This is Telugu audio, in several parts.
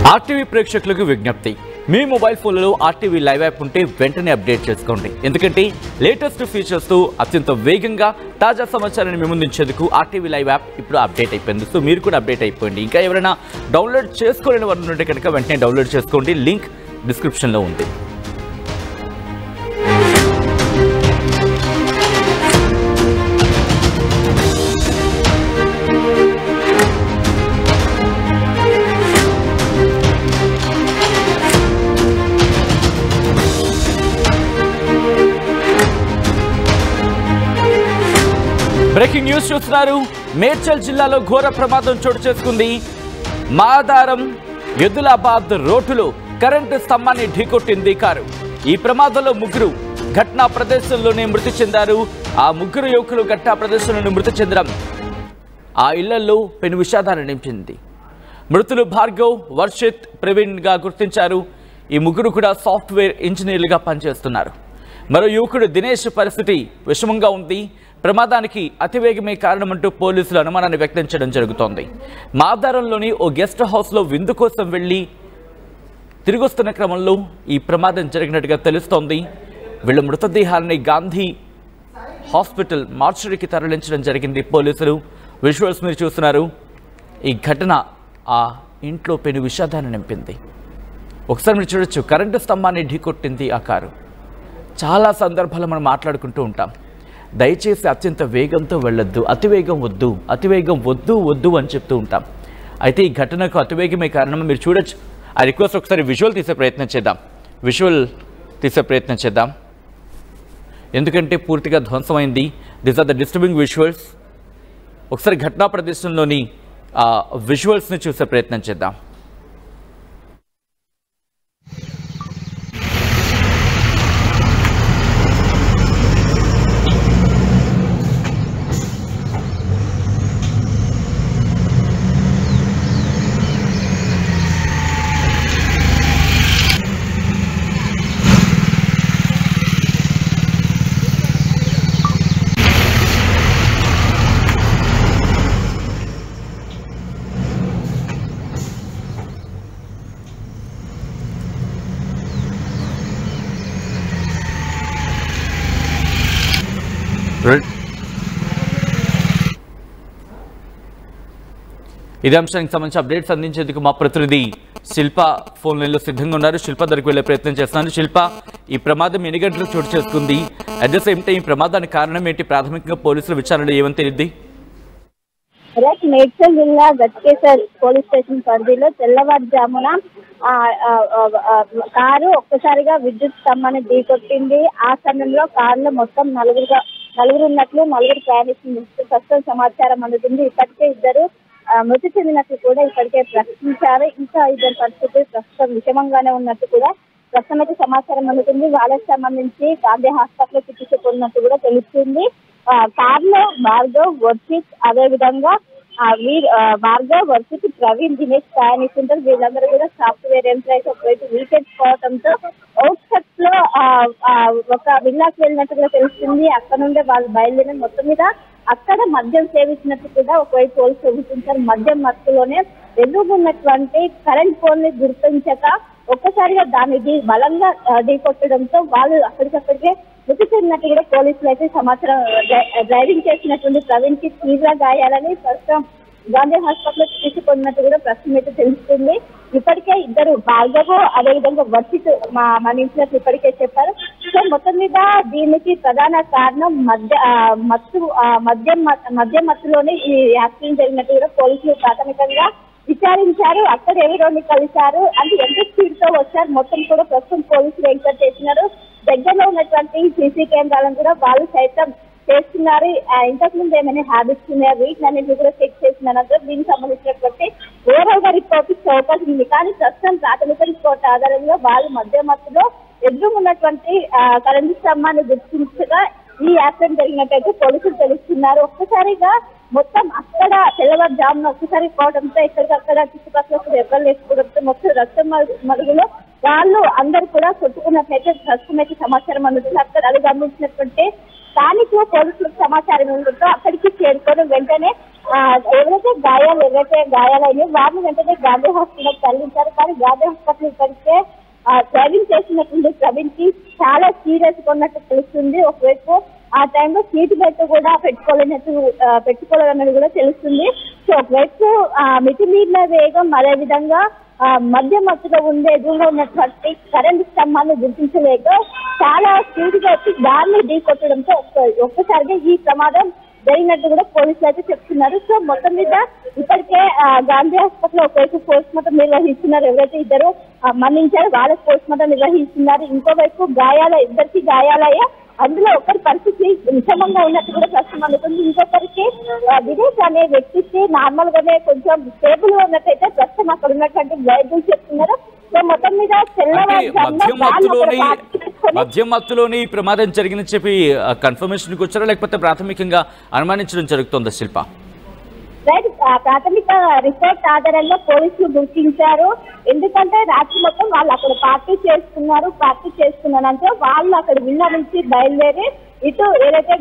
ఆర్టీవీ ప్రేక్షకులకు విజ్ఞప్తి, మీ మొబైల్ ఫోన్లలో ఆర్టీవీ లైవ్ యాప్ ఉంటే వెంటనే అప్డేట్ చేసుకోండి. ఎందుకంటే లేటెస్ట్ ఫీచర్స్తో అత్యంత వేగంగా తాజా సమాచారాన్ని ముందుంచేందుకు ఆర్టీవీ లైవ్ యాప్ ఇప్పుడు అప్డేట్ అయిపోయింది. సో మీరు కూడా అప్డేట్ అయిపోయింది. ఇంకా ఎవరైనా డౌన్లోడ్ చేసుకోలేని వారు ఉంటే కనుక వెంటనే డౌన్లోడ్ చేసుకోండి. లింక్ డిస్క్రిప్షన్లో ఉంది. బ్రేకింగ్ న్యూస్ చూస్తున్నారు. మేడ్చల్ జిల్లాలో ఘోర ప్రమాదం చోటు చేసుకుంది. మాదారం ఎదులాబాద్ రోడ్డులో కరెంటు స్తంభాన్ని ఢీకొట్టింది కారు. ఈ ప్రమాదంలో ముగ్గురు ఘటనా ప్రదేశంలోనే మృతి చెందారు. ఆ ముగ్గురు యువకులు ఘటనా ప్రదేశంలోనే మృతి చెందడం ఆ ఇళ్లలో పెను విషాదాన్ని నింపింది. మృతులు భార్గవ్, వర్షిత్, ప్రవీణ్ గా గుర్తించారు. ఈ ముగ్గురు కూడా సాఫ్ట్వేర్ ఇంజనీర్లుగా పనిచేస్తున్నారు. మరో యువకుడు దినేష్ పరిస్థితి విషమంగా ఉంది. ప్రమాదానికి అతివేగమే కారణమంటూ పోలీసులు అనుమానాన్ని వ్యక్తం చేయడం జరుగుతోంది. మాదారంలోని ఓ గెస్ట్ హౌస్లో విందు కోసం వెళ్లి తిరిగొస్తున్న క్రమంలో ఈ ప్రమాదం జరిగినట్టుగా తెలుస్తోంది. వీళ్ళ మృతదేహాన్ని గాంధీ హాస్పిటల్ మార్చురీకి తరలించడం జరిగింది పోలీసులు. విజువల్స్ మీరు చూస్తున్నారు. ఈ ఘటన ఆ ఇంట్లో పెను విషాదాన్ని నింపింది. ఒకసారి మీరు చూడొచ్చు, కరెంటు స్తంభాన్ని ఢీకొట్టింది ఆ కారు. చాలా సందర్భాలు మనం మాట్లాడుకుంటూ ఉంటాం, దయచేసి అత్యంత వేగంతో వెళ్ళొద్దు, అతివేగం వద్దు, అతివేగం వద్దు వద్దు అని చెప్తూ ఉంటాం. అయితే ఈ ఘటనకు అతివేగమే కారణం. మీరు చూడొచ్చు. ఆ రిక్వెస్ట్ ఒకసారి విజువల్ తీసే ప్రయత్నం చేద్దాం. ఎందుకంటే పూర్తిగా ధ్వంసమైంది. These are the disturbing visuals. ఒకసారి ఘటనా ప్రదేశంలోని విజువల్స్ని చూసే ప్రయత్నం చేద్దాం. ఇదే అంశానికి సంబంధించి అప్డేట్స్ అందించేందుకు మా ప్రతినిధి శిల్ప ఫోన్ లైన్లో సిద్ధంగా ఉన్నారు. శిల్ప దగ్గరికి వెళ్లే ప్రయత్నం చేస్తున్నాను. శిల్ప, ఈ ప్రమాదం ఎన్ని గంటలకు చోటు చేసుకుంది? అట్ ద సేమ్ టైం ఈ ప్రమాదానికి కారణం ఏంటి? ప్రాథమికంగా పోలీసుల విచారణలో ఏమని తెలియదు? మేడ్చల్ జిల్లా గట్కేసర్ పోలీస్ స్టేషన్ పరిధిలో తెల్లవారుజామున కారు ఒక్కసారిగా విద్యుత్ స్తంభాన్ని ఢీకొట్టింది. ఆ సమయంలో కారులో మొత్తం నలుగురు ఉన్నట్లు, నలుగురు ప్రయాణిస్తున్నట్లు ప్రస్తుతం సమాచారం అందుతుంది. ఇప్పటికే ఇద్దరు మృతి చెందినట్లు కూడా ఇప్పటికే ప్రకటించారు. ఇంకా ఇద్దరు పరిస్థితులు ప్రస్తుతం విషమంగానే ఉన్నట్టు కూడా ప్రస్తుతం అయితే సమాచారం అందుతుంది. వాళ్ళకి సంబంధించి గాంధీ హాస్పిటల్ చికిత్స పొందినట్టు కూడా తెలుస్తుంది. కారులో భార్గవ్, వర్షిత్, అదే విధంగా భార్గవ్, వర్షిత్, ప్రవీణ్, దినేష్ ప్రయాణిస్తుంటారు. వీళ్ళందరూ కూడా సాఫ్ట్వేర్ ఎంప్లాయీస్. ఒకవైపు వీకెండ్స్ పోవడంతో అవుట్స్కట్స్ లో ఒక విల్లాకి వెళ్ళినట్టుగా తెలుస్తుంది. అక్కడ నుండే వాళ్ళు బయలుదేరి మొత్తం మీద అక్కడ మద్యం సేవించినట్టు కూడా ఒకవైపు పోలీసులు చెబుతుంటారు. మద్యం మత్తులోనే ఎదుగున్నటువంటి కరెంట్ పోల్ ని గుర్తించక ఒక్కసారిగా దాన్ని బలంగా ఢీకొట్టడంతో వాళ్ళు అక్కడికక్కడికే మృతి చెందినట్టు కూడా పోలీసులు అయితే సమాచారం. డ్రైవింగ్ చేసినటువంటి ప్రవీణ్ కి తీవ్ర గాయాలని ప్రస్తుతం గాంధీ హాస్పిటల్ చికిత్స పొందినట్టు కూడా ప్రస్తుతం అయితే తెలుస్తుంది. ఇప్పటికే ఇద్దరు భార్గవ్, అదేవిధంగా వర్షిత్ మరణించినట్లు ఇప్పటికే చెప్పారు. సో మొత్తం మీద దీనికి ప్రధాన కారణం మద్యం మత్తులోనే ఈ యాక్సిడెంట్ జరిగినట్టు కూడా పోలీసులు ప్రాథమికంగా విచారించారు. అక్కడ ఎవరోని కలిశారు అంటే ఎంత స్పీడ్ తో వచ్చారు మొత్తం కూడా ప్రస్తుతం పోలీసులు ఎంక్వైరీ చేస్తున్నారు. దగ్గరలో ఉన్నటువంటి సీసీ కెమెరాలను కూడా వాళ్ళు సైతం చేస్తున్నారు. ఇంతకుముందు ఏమైనా హ్యాబిట్స్ ఉన్నాయా వీటిని కూడా చెక్ చేసిన అనంతరం దీనికి సంబంధించినటువంటి ఓవరాల్ గా రిపోర్ట్ ఇచ్చే అవకాశం ఉంది. కానీ ప్రస్తుతం ప్రాథమిక రిపోర్ట్ ఆధారంగా వాళ్ళు మధ్య మత్తులో ఎదురున్నటువంటి కరెంటు స్తంభాన్ని గుర్తించగా ఈ యాక్సిడెంట్ జరిగినట్టయితే పోలీసులు తెలుస్తున్నారు. ఒక్కసారిగా మొత్తం అక్కడ తెల్లవారుజామున ఒక్కసారి పోవడంతో ఎక్కడికక్కడ చుట్టుపక్కల ఎవరు లేకపోవడంతో మొత్తం రక్తం మరుగులో వాళ్ళు అందరూ కూడా కొట్టుకున్నట్లయితే ప్రస్తుతం సమాచారం అందుతుంది. అక్కడ అది గమనించినటువంటి స్థానికులు పోలీసులకు సమాచారం ఉండడంతో అక్కడికి చేరుకొని వెంటనే ఎవరైతే ఇప్పటికే ఏవైతే గాయాలైనాయో వారిని వెంటనే గాంధీ హాస్పిటల్ తరలించారు. కానీ గాంధీ హాస్పిటల్ ఇప్పటికే డ్రైవింగ్ చేసినటువంటి ప్రవీణ్ కి చాలా సీరియస్ గా ఉన్నట్టు తెలుస్తుంది. ఒకవైపు ఆ టైంలో సీటు బెల్ట్ కూడా పెట్టుకోలేదన్నది కూడా తెలుస్తుంది. సో ఒకవైపు మితిమీరిన వేగం, అదే విధంగా మధ్య మత్తులో ఉండే ఎదురుగా ఉన్నటువంటి కరెంటు స్తంభాన్ని గుర్తించలేక చాలా స్పీడ్ గా వచ్చి దాన్ని ఢీకొట్టడంతో ఒక్కసారిగా ఈ ప్రమాదం జరిగినట్టు కూడా పోలీసులు అయితే చెప్తున్నారు. సో మొత్తం మీద ఇప్పటికే గాంధీ హాస్పిటల్ ఒకవైపు పోస్ట్ మార్టం నిర్వహిస్తున్నారు. ఎవరైతే ఇద్దరు మరణించారో వాళ్ళకి పోస్ట్ మార్టం నిర్వహిస్తున్నారు. ఇంకోవైపు ఇద్దరికి గాయాలయ్యా, అందులో ఒకరి పరిస్థితి విషమంగా ఉన్నట్టు కూడా ప్రశ్న అందుతుంది. ఇంకొకరికి విదేశ్ అనే వ్యక్తికి నార్మల్ గానే కొంచెం స్టేబుల్ గా ఉన్నట్టయితే ప్రస్తుతం అక్కడ ఉన్నటువంటి వైద్యులు చెప్తున్నారు. సో మొత్తం మీద మధ్య మత్తులోని ప్రమాదం జరిగిందని చెప్పి కన్ఫర్మేషన్కి వచ్చారా, లేకపోతే ప్రాథమికంగా అనుమానించడం జరుగుతుందా శిల్ప? ప్రాథమిక రిపోర్ట్ ఆధారంగా పోలీసులు గుర్తించారు. ఎందుకంటే రాత్రి మొత్తం వాళ్ళు అక్కడ పార్టీ చేస్తున్నారంటే వాళ్ళు అక్కడ విల్ల నుంచి బయలుదేరి ఇటు ఏదైతే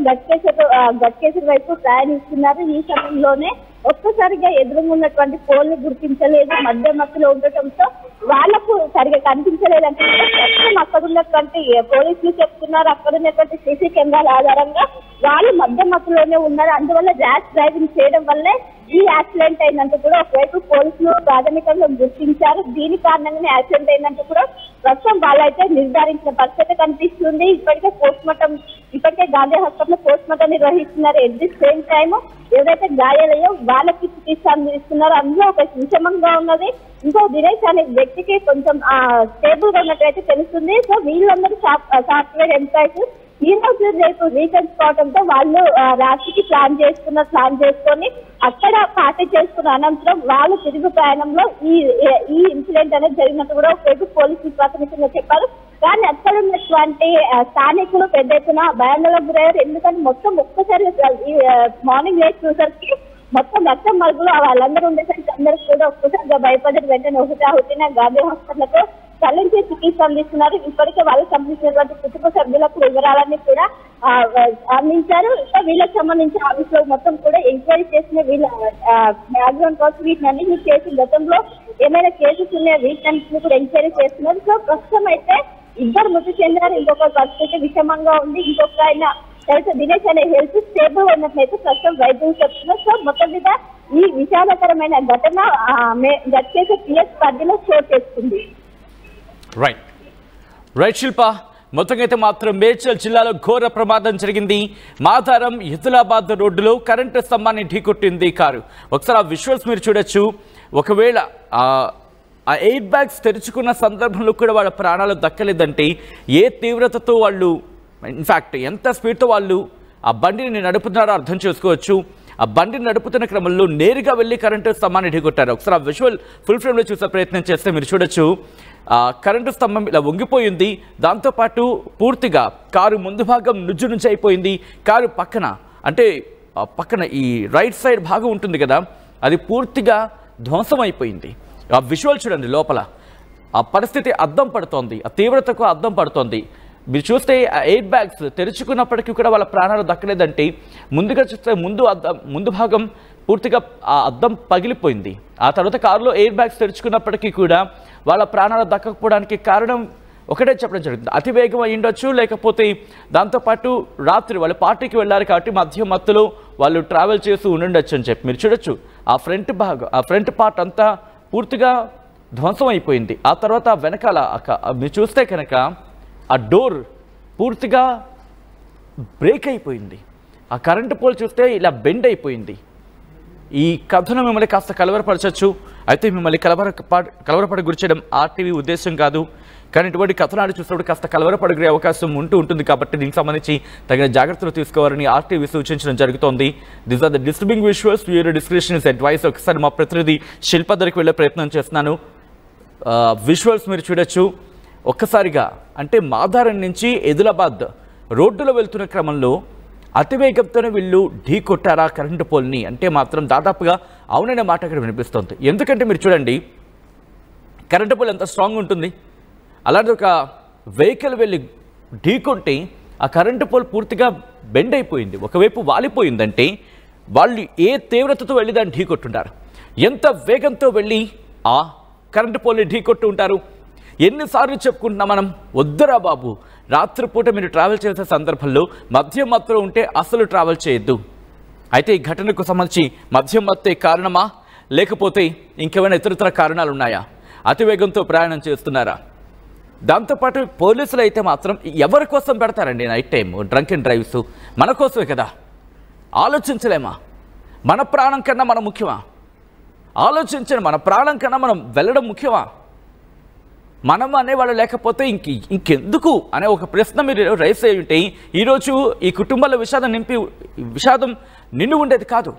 గట్కేశ్వర వైపు ప్రయాణిస్తున్నారు. ఈ సమయంలోనే ఒక్కసారిగా ఎదురుగున్నటువంటి పోల్ని గుర్తించలేదు, మధ్య మధ్యలో ఉండటంతో వాళ్లకు సరిగా కనిపించలేదంటే అక్కడ ఉన్నటువంటి పోలీసులు చెప్తున్నారు. అక్కడ ఉన్నటువంటి సీసీ కెమెరాల ఆధారంగా వాళ్ళు మధ్య మధ్యలోనే ఉన్నారు. అందువల్ల ర్యాష్ డ్రైవింగ్ చేయడం వల్లే ఈ యాక్సిడెంట్ అయిందంటూ కూడా ఒకవైపు పోలీసులు ప్రాథమికంగా గుర్తించారు. దీని కారణంగానే యాక్సిడెంట్ అయిందంటూ కూడా ప్రస్తుతం వాళ్ళైతే నిర్ధారించిన పరిస్థితి కనిపిస్తుంది. ఇప్పటికే గాంధీ హాస్పిటల్ పోస్ట్ మార్టం నిర్వహిస్తున్నారు. ఎట్ ది సేమ్ టైమ్ ఏదైతే గాయాలయ్యో వాళ్ళకి చికిత్స అందిస్తున్నారు. అందులో ఒక విషమంగా ఉన్నది ఇంకో దినేష్ అనే వ్యక్తికి కొంచెం స్టేబుల్ గా ఉన్నట్టయితే తెలుస్తుంది. సో వీళ్ళందరూ సాఫ్ట్వేర్ ఎంప్లాయీస్ ఈ రోజు రేపు వీకెండ్స్ కావడంతో వాళ్ళు రాత్రికి ప్లాన్ చేసుకొని అక్కడ పార్టీ చేసుకున్న అనంతరం వాళ్ళు తిరుగు ప్రయాణంలో ఈ ఇన్సిడెంట్ అనేది జరిగినట్టు కూడా ఒకవైపు పోలీసులు ప్రాథమికంగా చెప్పారు. కానీ అక్కడ ఉన్నటువంటి స్థానికులు పెద్ద ఎత్తున భయాందోళనకు గురయ్యారు. ఎందుకంటే మొత్తం ఒక్కసారి మార్నింగ్ లేచి చూసరికి మొత్తం రక్తం మరుగులు వాళ్ళందరూ ఉండేసరికి అందరికి కూడా ఒక్కసారిగా భయపడి వెంటనే ఒకటి గాంధీ హాస్పిటల్తో తరలించి చికిత్స అందిస్తున్నారు. ఇప్పటికే వాళ్ళకి సంబంధించినటువంటి కుటుంబ సభ్యులకు వివరాలన్నీ కూడా అందించారు. ఇంకా వీళ్ళకి సంబంధించిన ఆఫీసులో మొత్తం కూడా ఎంక్వైరీ చేసిన వీళ్ళ బ్యాక్గ్రౌండ్ కోసం వీటిని చేసి గతంలో ఏమైనా కేసెస్ ఉన్నాయో వీటన్నింటినీ కూడా ఎంక్వైరీ చేస్తున్నారు. సో ప్రస్తుతం అయితే ఇద్దరు మృతి చెందారు. ఇంకొక పరిస్థితి విషమంగా ఉంది. ఇంకొక ఆయన దినేష్ అనే హెల్త్ స్టేబుల్ ఉన్నట్లయితే ప్రస్తుతం వైద్యులు చెప్తున్నారు. సో మొత్తం మీద ఈ విషాదకరమైన ఘటన గట్కేసే పిఎస్ పరిధిలో చోటు చేసుకుంది. రైట్ శిల్ప, మొత్తంగా అయితే మాత్రం మేడ్చల్ జిల్లాలో ఘోర ప్రమాదం జరిగింది. మాదారం ఎదులాబాద్ రోడ్డులో కరెంటు స్తంభాన్ని ఢీకొట్టింది కారు. ఒకసారి ఆ విజువల్స్ మీరు చూడొచ్చు. ఒకవేళ ఆ ఎయిర్ బ్యాగ్స్ తెరుచుకున్న సందర్భంలో కూడా వాళ్ళ ప్రాణాలు దక్కలేదంటే ఏ తీవ్రతతో వాళ్ళు, ఇన్ఫ్యాక్ట్ ఎంత స్పీడ్తో వాళ్ళు ఆ బండిని నడుపుతున్నారో అర్థం చేసుకోవచ్చు. ఆ బండిని నడుపుతున్న క్రమంలో నేరుగా వెళ్ళి కరెంటు స్తంభాన్ని ఢీకొట్టారు. ఒకసారి ఆ విజువల్ ఫుల్ ఫ్రేమ్లో చూసే ప్రయత్నం చేస్తే మీరు చూడొచ్చు. కరెంటు స్తంభం ఇలా వంగిపోయింది. దాంతోపాటు పూర్తిగా కారు ముందు భాగం నుంచి అయిపోయింది. కారు పక్కన ఈ రైట్ సైడ్ భాగం ఉంటుంది కదా, అది పూర్తిగా ధ్వంసం అయిపోయింది. ఆ విజువల్ చూడండి, లోపల ఆ పరిస్థితి అద్దం పడుతోంది, ఆ తీవ్రతకు అద్దం పడుతోంది. మీరు చూస్తే ఆ ఎయిర్ బ్యాగ్స్ తెరుచుకున్నప్పటికీ కూడా వాళ్ళ ప్రాణాలు దక్కలేదంటే ముందుగా చూస్తే ముందు భాగం పూర్తిగా ఆ అద్దం పగిలిపోయింది. ఆ తర్వాత కారులో ఎయిర్ బ్యాగ్స్ తెరుచుకున్నప్పటికీ కూడా వాళ్ళ ప్రాణాలు దక్కకపోవడానికి కారణం ఒకటే చెప్పడం జరుగుతుంది. అతివేగం అయి ఉండొచ్చు, లేకపోతే దాంతోపాటు రాత్రి వాళ్ళు పార్టీకి వెళ్ళారు కాబట్టి మధ్య మత్తులో వాళ్ళు ట్రావెల్ చేస్తూ ఉండుండొచ్చు అని చెప్పి మీరు చూడొచ్చు. ఆ ఫ్రంట్ పార్ట్ అంతా పూర్తిగా ధ్వంసం అయిపోయింది. ఆ తర్వాత వెనకాల మీరు చూస్తే కనుక ఆ డోర్ పూర్తిగా బ్రేక్ అయిపోయింది. ఆ కరెంటు పోల్ చూస్తే ఇలా బెండ్ అయిపోయింది. ఈ కథను మిమ్మల్ని కాస్త కలవరపరచచ్చు. అయితే మిమ్మల్ని కలవరపడ గురిచేయడం ఆర్టీవీ ఉద్దేశం కాదు. కానీ ఇటువంటి కథనాలు చూసినప్పుడు కాస్త కలవరపడగలే అవకాశం ఉంటుంది. కాబట్టి దీనికి సంబంధించి తగిన జాగ్రత్తలు తీసుకోవాలని ఆర్టీవీ సూచించడం జరుగుతోంది. This are the disturbing visuals. Your description is advice. ఒకసారి మా ప్రతినిధి శిల్ప దగ్గరికి వెళ్ళే ప్రయత్నం చేస్తున్నాను. విజువల్స్ మీరు చూడొచ్చు. ఒక్కసారిగా అంటే మాదారం నుంచి ఎదులాబాద్ రోడ్డులో వెళ్తున్న క్రమంలో అతివేగంతోనే వీళ్ళు ఢీ కొట్టారా కరెంటు పోల్ని అంటే మాత్రం దాదాపుగా అవుననే మాట అక్కడ వినిపిస్తుంది. ఎందుకంటే మీరు చూడండి, కరెంటు పోల్ ఎంత స్ట్రాంగ్ ఉంటుంది. అలాంటి ఒక వెహికల్ వెళ్ళి ఢీ కొట్టి ఆ కరెంటు పోల్ పూర్తిగా బెండ్ అయిపోయింది, ఒకవైపు వాలిపోయిందంటే వాళ్ళు ఏ తీవ్రతతో వెళ్ళి దాన్ని ఢీకొట్టుంటారు, ఎంత వేగంతో వెళ్ళి ఆ కరెంటు పోల్ని ఢీకొట్టు ఉంటారు. ఎన్నిసార్లు చెప్పుకుంటున్నాం మనం, వద్దురా బాబు రాత్రిపూట మీరు ట్రావెల్ చేసే సందర్భంలో మద్యం మత్తులో ఉంటే అసలు ట్రావెల్ చేయొద్దు. అయితే ఈ ఘటనకు సంబంధించి మద్యం మత్తే కారణమా, లేకపోతే ఇంకేమైనా ఇతరతర కారణాలు ఉన్నాయా? అతివేగంతో ప్రయాణం చేస్తున్నారా? దాంతోపాటు పోలీసులు అయితే మాత్రం ఎవరి కోసం పెడతారండి night time drunk and drives? మన కోసమే కదా. ఆలోచించలేమా? మన ప్రాణం కన్నా మనం ముఖ్యమా? ఆలోచించండి, మన ప్రాణం కన్నా మనం వెళ్ళడం ముఖ్యమా? మనం అనేవాళ్ళు లేకపోతే ఇంకెందుకు అనే ఒక ప్రశ్న మీరు రైస్ అయ్యి ఉంటే ఈరోజు ఈ కుటుంబాల విషాదం నిండు ఉండేది కాదు.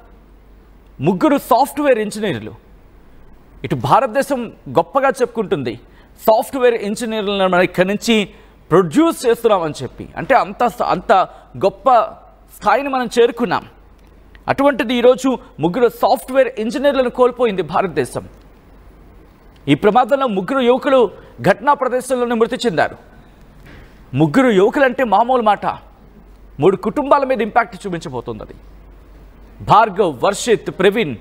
ముగ్గురు సాఫ్ట్వేర్ ఇంజనీర్లు, ఇటు భారతదేశం గొప్పగా చెప్పుకుంటుంది సాఫ్ట్వేర్ ఇంజనీర్లను మనం ఇక్కడి నుంచి ప్రొడ్యూస్ చేస్తున్నామని చెప్పి, అంటే అంత గొప్ప స్థాయిని మనం చేరుకున్నాం. అటువంటిది ఈరోజు ముగ్గురు సాఫ్ట్వేర్ ఇంజనీర్లను కోల్పోయింది భారతదేశం. ఈ ప్రమాదంలో ముగ్గురు యువకులు ఘటనా ప్రదేశంలోనే మృతి చెందారు. ముగ్గురు యువకులు అంటే మామూలు మాట, 3 కుటుంబాల మీద ఇంపాక్ట్ చూపించబోతుంది అది. భార్గవ్, వర్షిత్, ప్రవీణ్,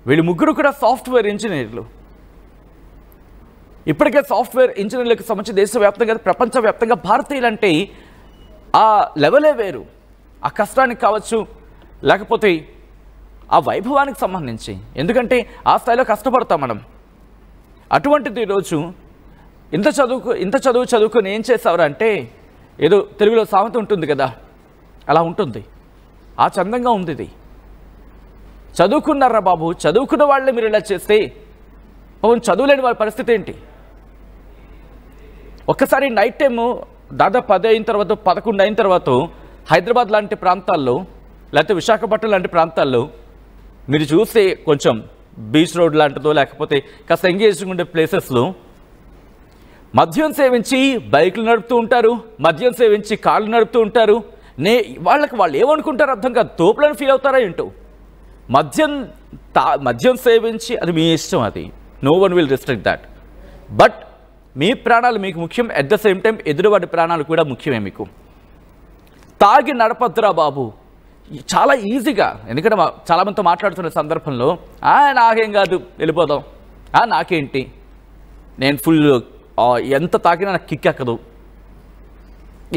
వీళ్ళు ముగ్గురు కూడా సాఫ్ట్వేర్ ఇంజనీర్లు. ఇప్పటికే సాఫ్ట్వేర్ ఇంజనీర్లకు సంబంధించి దేశవ్యాప్తంగా ప్రపంచవ్యాప్తంగా భారతీయులంటే ఆ లెవెలే వేరు. ఆ కష్టానికి కావచ్చు, లేకపోతే ఆ వైభవానికి సంబంధించి, ఎందుకంటే ఆ స్థాయిలో కష్టపడతాం మనం. అటువంటిది ఈరోజు ఇంత చదువుకొని ఏం చేసావురా అంటే, ఏదో తెలుగులో సామెత ఉంటుంది కదా, అలా ఉంటుంది. ఆ చందంగా ఉంది ఇది. చదువుకున్నారా బాబు, చదువుకున్న వాళ్ళే మీరు ఇలా చేస్తే పవన్ చదువులేని వాళ్ళ పరిస్థితి ఏంటి? ఒక్కసారి నైట్ టైము దాదాపు 10 అయిన తర్వాత 11 అయిన తర్వాత హైదరాబాద్ లాంటి ప్రాంతాల్లో, లేకపోతే విశాఖపట్నం లాంటి ప్రాంతాల్లో మీరు చూస్తే కొంచెం బీచ్ రోడ్ లాంటిదో లేకపోతే కాస్త ఎంగేజింగ్ ఉండే ప్లేసెస్లో మద్యం సేవించి బైకులు నడుపుతూ ఉంటారు, మద్యం సేవించి కార్లు నడుపుతూ ఉంటారు. వాళ్ళు ఏమనుకుంటారు అర్థం కాదు, తోపులను ఫీల్ అవుతారా ఏంటో. మద్యం సేవించి అది మీ ఇష్టం, అది no one will restrict that. But మీ ప్రాణాలు మీకు ముఖ్యం, అట్ ద సేమ్ టైం ఎదురువాడి ప్రాణాలు కూడా ముఖ్యమే మీకు. తాగి నడపద్దురా బాబు చాలా ఈజీగా, ఎందుకంటే చాలామందితో మాట్లాడుతున్న సందర్భంలో నాకేం కాదు వెళ్ళిపోదాం, నాకేంటి, నేను ఫుల్ ఎంత తాకినా నాకు కిక్ ఎక్కదు,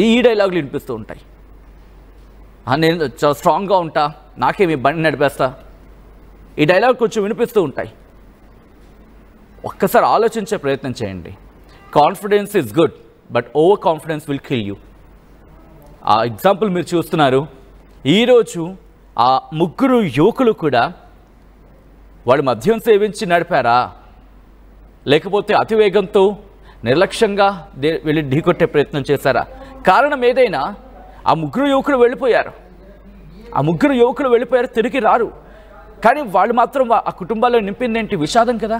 ఈ డైలాగులు వినిపిస్తూ ఉంటాయి. నేను చాలా స్ట్రాంగ్గా ఉంటా, నాకేమి బండి నడిపేస్తా, ఈ డైలాగ్ కొంచెం వినిపిస్తూ ఉంటాయి. ఒక్కసారి ఆలోచించే ప్రయత్నం చేయండి. Confidence is good, but over confidence will kill you. ఆ ఎగ్జాంపుల్ మీరు చూస్తున్నారు. ఈరోజు ఆ ముగ్గురు యువకులు కూడా వాళ్ళు మద్యం సేవించి నడిపారా, లేకపోతే అతివేగంతో నిర్లక్ష్యంగా వెళ్ళి ఢీకొట్టే ప్రయత్నం చేశారా? కారణం ఏదైనా ఆ ముగ్గురు యువకులు వెళ్ళిపోయారు, తిరిగి రారు. కానీ వాళ్ళు మాత్రం ఆ కుటుంబాల్లో నింపింది ఏంటి? విషాదం కదా.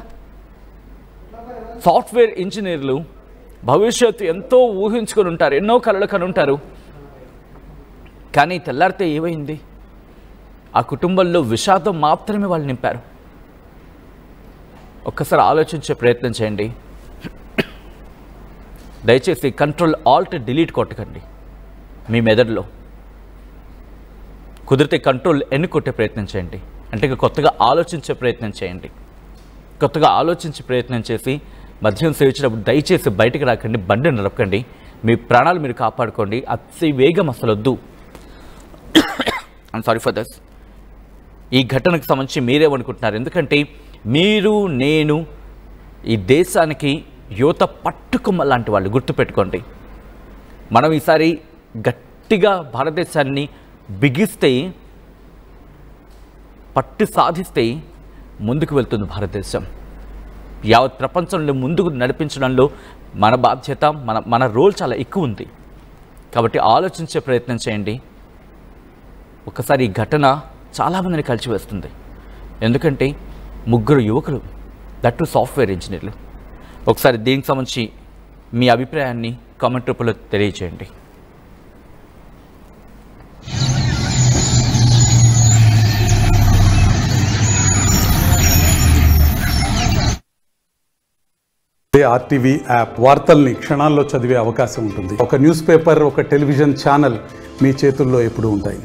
సాఫ్ట్వేర్ ఇంజనీర్లు భవిష్యత్తు ఎంతో ఊహించుకొని ఉంటారు, ఎన్నో కలలు కనుంటారు. కానీ తెల్లారితే ఏమైంది? ఆ కుటుంబంలో విషాదం మాత్రమే వాళ్ళు నింపారు. ఒక్కసారి ఆలోచించే ప్రయత్నం చేయండి. దయచేసి కంట్రోల్ ఆల్ట్ డిలీట్ కొట్టకండి మీ మెదడులో. కుదిరితే కంట్రోల్ ఎన్ని కొట్టే ప్రయత్నం చేయండి. అంటే కొత్తగా ఆలోచించే ప్రయత్నం చేయండి. కొత్తగా ఆలోచించే ప్రయత్నం చేసి మద్యం సేవించినప్పుడు దయచేసి బయటికి రాకండి, బండి నడపకండి, మీ ప్రాణాలు మీరు కాపాడుకోండి. అతి వేగం అసలు వద్దు. I'm sorry for this. ఈ ఘటనకు సంబంధించి మీరేమనుకుంటున్నారు? ఎందుకంటే మీరు, నేను, ఈ దేశానికి యువత పట్టుకొమ్మ లాంటి వాళ్ళు. గుర్తుపెట్టుకోండి, మనం ఈసారి గట్టిగా భారతదేశాన్ని బిగిస్తే, పట్టు సాధిస్తే ముందుకు వెళ్తుంది భారతదేశం. యావత్ ప్రపంచంలో ముందుకు నడిపించడంలో మన బాధ్యత, మన రోల్ చాలా ఎక్కువ ఉంది. కాబట్టి ఆలోచించే ప్రయత్నం చేయండి. ఒకసారి ఈ ఘటన చాలామందిని కలిసివేస్తుంది. ఎందుకంటే ముగ్గురు యువకులు, దట్టు సాఫ్ట్వేర్ ఇంజనీర్లు. ఒకసారి దీనికి సంబంధించి మీ అభిప్రాయాన్ని కామెంట్ రూపంలో తెలియజేయండి. ఆర్టీవీ యాప్ వార్తల్ని క్షణాల్లో చదివే అవకాశం ఉంటుంది. ఒక న్యూస్ పేపర్, ఒక టెలివిజన్ ఛానల్ మీ చేతుల్లో ఎప్పుడూ ఉంటాయి.